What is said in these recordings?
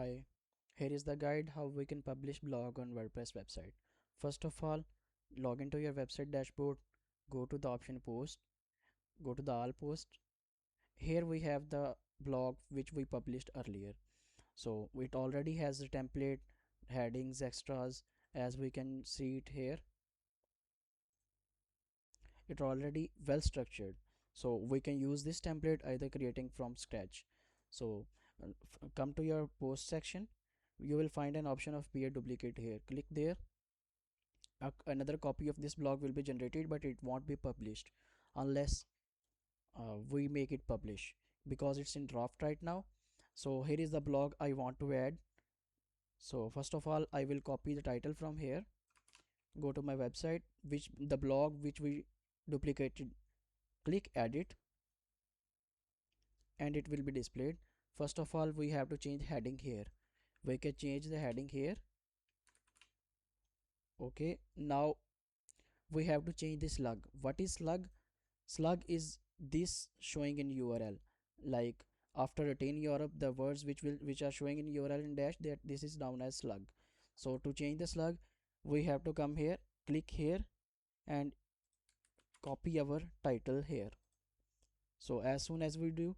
Hi, here is the guide how we can publish blog on WordPress website. First of all, log into your website dashboard, go to the option post, go to the all post. Here we have the blog which we published earlier. So it already has the template, headings, extras, as we can see it here. It already well structured. So we can use this template either creating from scratch. So come to your post section. You will find an option of peer duplicate here. Click there. Another copy of this blog will be generated, but it won't be published unless we make it publish, because it's in draft right now. So here is the blog I want to add. So first of all, I will copy the title from here, go to my website, which the blog which we duplicated, click edit, and it will be displayed. First of all, we have to change heading here. We can change the heading here. Okay, now we have to change the slug. What is slug? Slug is this showing in URL, like after attain Europe, the words which are showing in URL in dash, that this is known as slug. So to change the slug, we have to come here, click here, and copy our title here. So as soon as we do,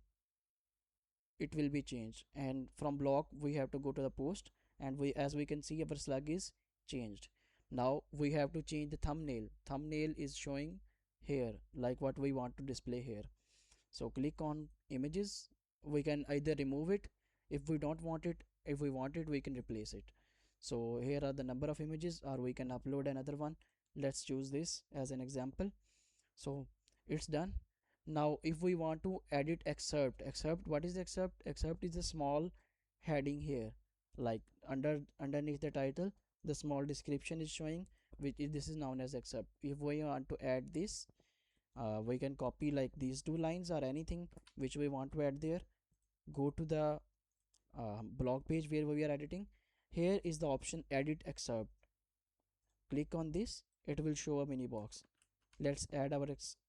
it will be changed, and from blog we have to go to the post, and as we can see, our slug is changed. Now we have to change the thumbnail is showing here, like what we want to display here. So click on images. We can either remove it if we don't want it. If we want it, we can replace it. So here are the number of images, or we can upload another one. Let's choose this as an example. So it's done. Now if we want to edit excerpt, what is excerpt is a small heading here, like underneath the title, the small description is showing, which is, this is known as excerpt. If we want to add this, we can copy like these two lines or anything which we want to add there. Go to the blog page where we are editing. Here is the option edit excerpt. Click on this, it will show a mini box. Let's add our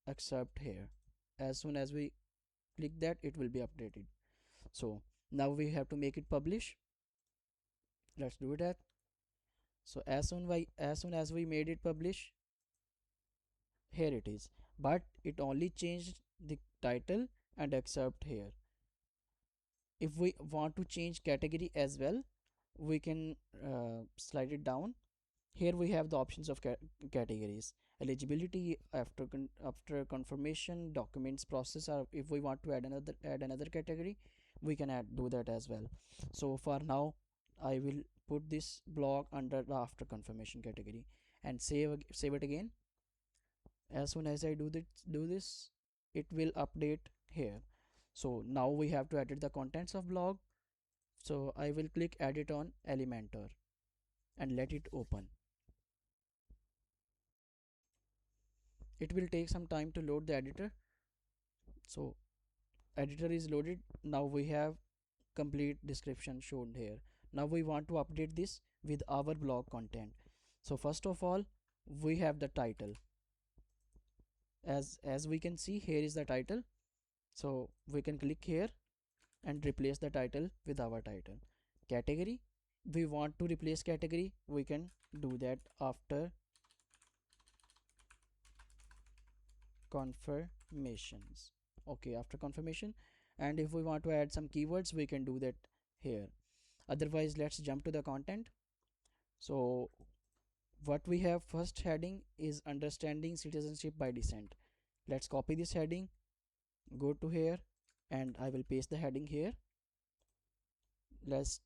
excerpt here. As soon as we click that, it will be updated. So now we have to make it publish. Let's do that. So as soon as we made it publish, here it is, but it only changed the title and excerpt here. If we want to change category as well, we can slide it down. Here we have the options of categories: eligibility, after confirmation, documents process, or if we want to add another category, we can do that as well. So for now, I will put this blog under the after confirmation category and save it again. As soon as I do this, it will update here. So now we have to edit the contents of blog. So I will click edit on Elementor and let it open. It will take some time to load the editor. So editor is loaded. Now we have complete description shown here. Now we want to update this with our blog content. So first of all, we have the title. As we can see, here is the title. So we can click here and replace the title with our title. Category, we want to replace category, we can do that after confirmations. Okay, after confirmation. And if we want to add some keywords, we can do that here. Otherwise, let's jump to the content. So what we have, first heading is understanding citizenship by descent. Let's copy this heading, go to here, and I will paste the heading here. Let's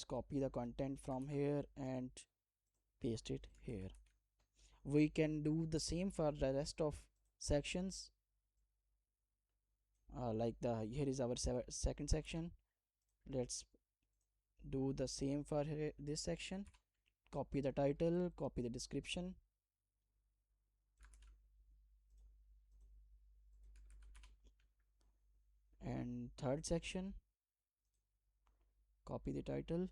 copy the content from here and paste it here. We can do the same for the rest of sections, like here is our second section. Let's do the same for this section. Copy the title, copy the description, and third section, copy the title,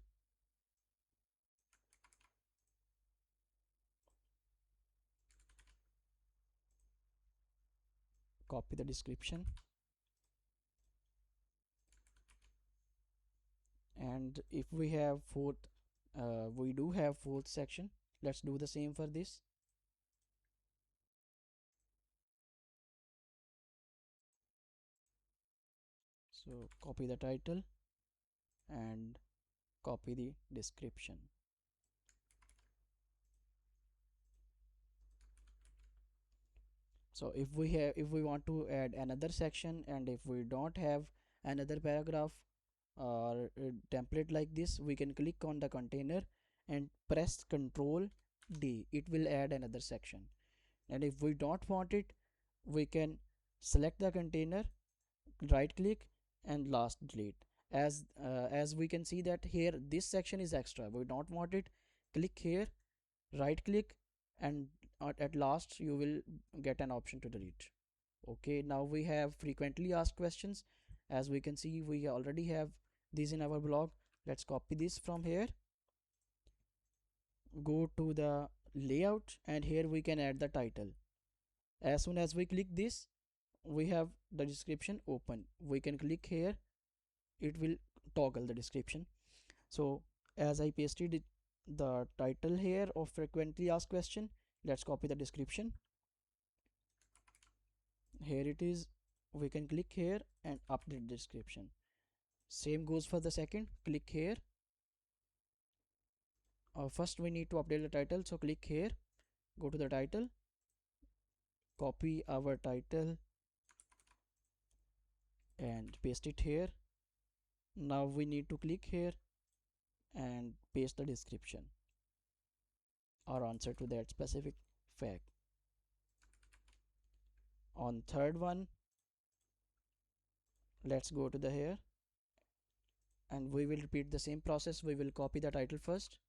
copy the description, And if we have fourth, we do have fourth section. Let's do the same for this. So copy the title and copy the description. So if we want to add another section, and if we don't have another paragraph or template like this, we can click on the container and press Ctrl D. It will add another section. And if we don't want it, we can select the container, right click, and last delete. As we can see that here this section is extra, we don't want it. Click here, right click, and at last you will get an option to delete. Okay, now we have frequently asked questions. As we can see, we already have these in our blog. Let's copy this from here, go to the layout, and here we can add the title. As soon as we click this, we have the description open. We can click here, it will toggle the description. So as I pasted it, the title here of frequently asked question, let's copy the description. Here it is. We can click here and update the description. Same goes for the second. Click here. First we need to update the title, so click here, go to the title, copy our title and paste it here. Now we need to click here and paste the description or answer to that specific fact. On third one, let's go to the here, and we will repeat the same process. We will copy the title first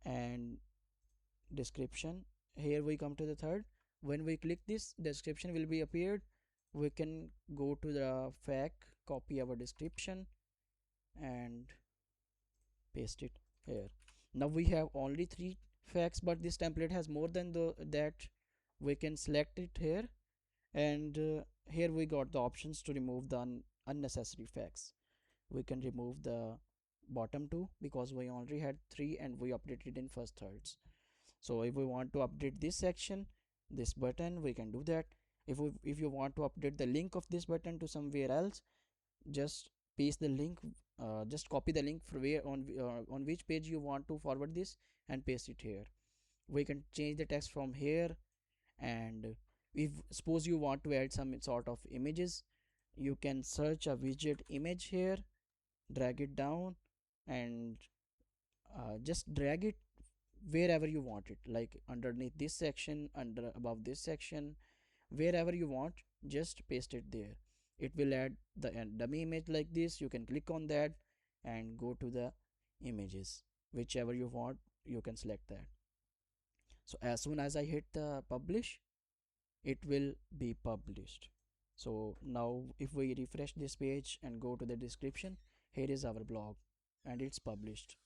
and description. Here we come to the third. When we click this, description will be appeared. We can go to the fact, copy our description and paste it here. Now we have only 3 facts, but this template has more than that. We can select it here, and here we got the options to remove the unnecessary facts. We can remove the bottom 2 because we already had 3 and we updated in first thirds. So if we want to update this section, this button, we can do that. If you want to update the link of this button to somewhere else, just paste the link, just copy the link for where on which page you want to forward this and paste it here. We can change the text from here, and if suppose you want to add some sort of images, you can search a widget image here, drag it down, and just drag it wherever you want it, like underneath this section, under above this section, wherever you want, just paste it there. It will add the dummy image like this. You can click on that and go to the images, whichever you want, you can select that. So as soon as I hit the publish, it will be published. So now if we refresh this page and go to the description, here is our blog and it's published.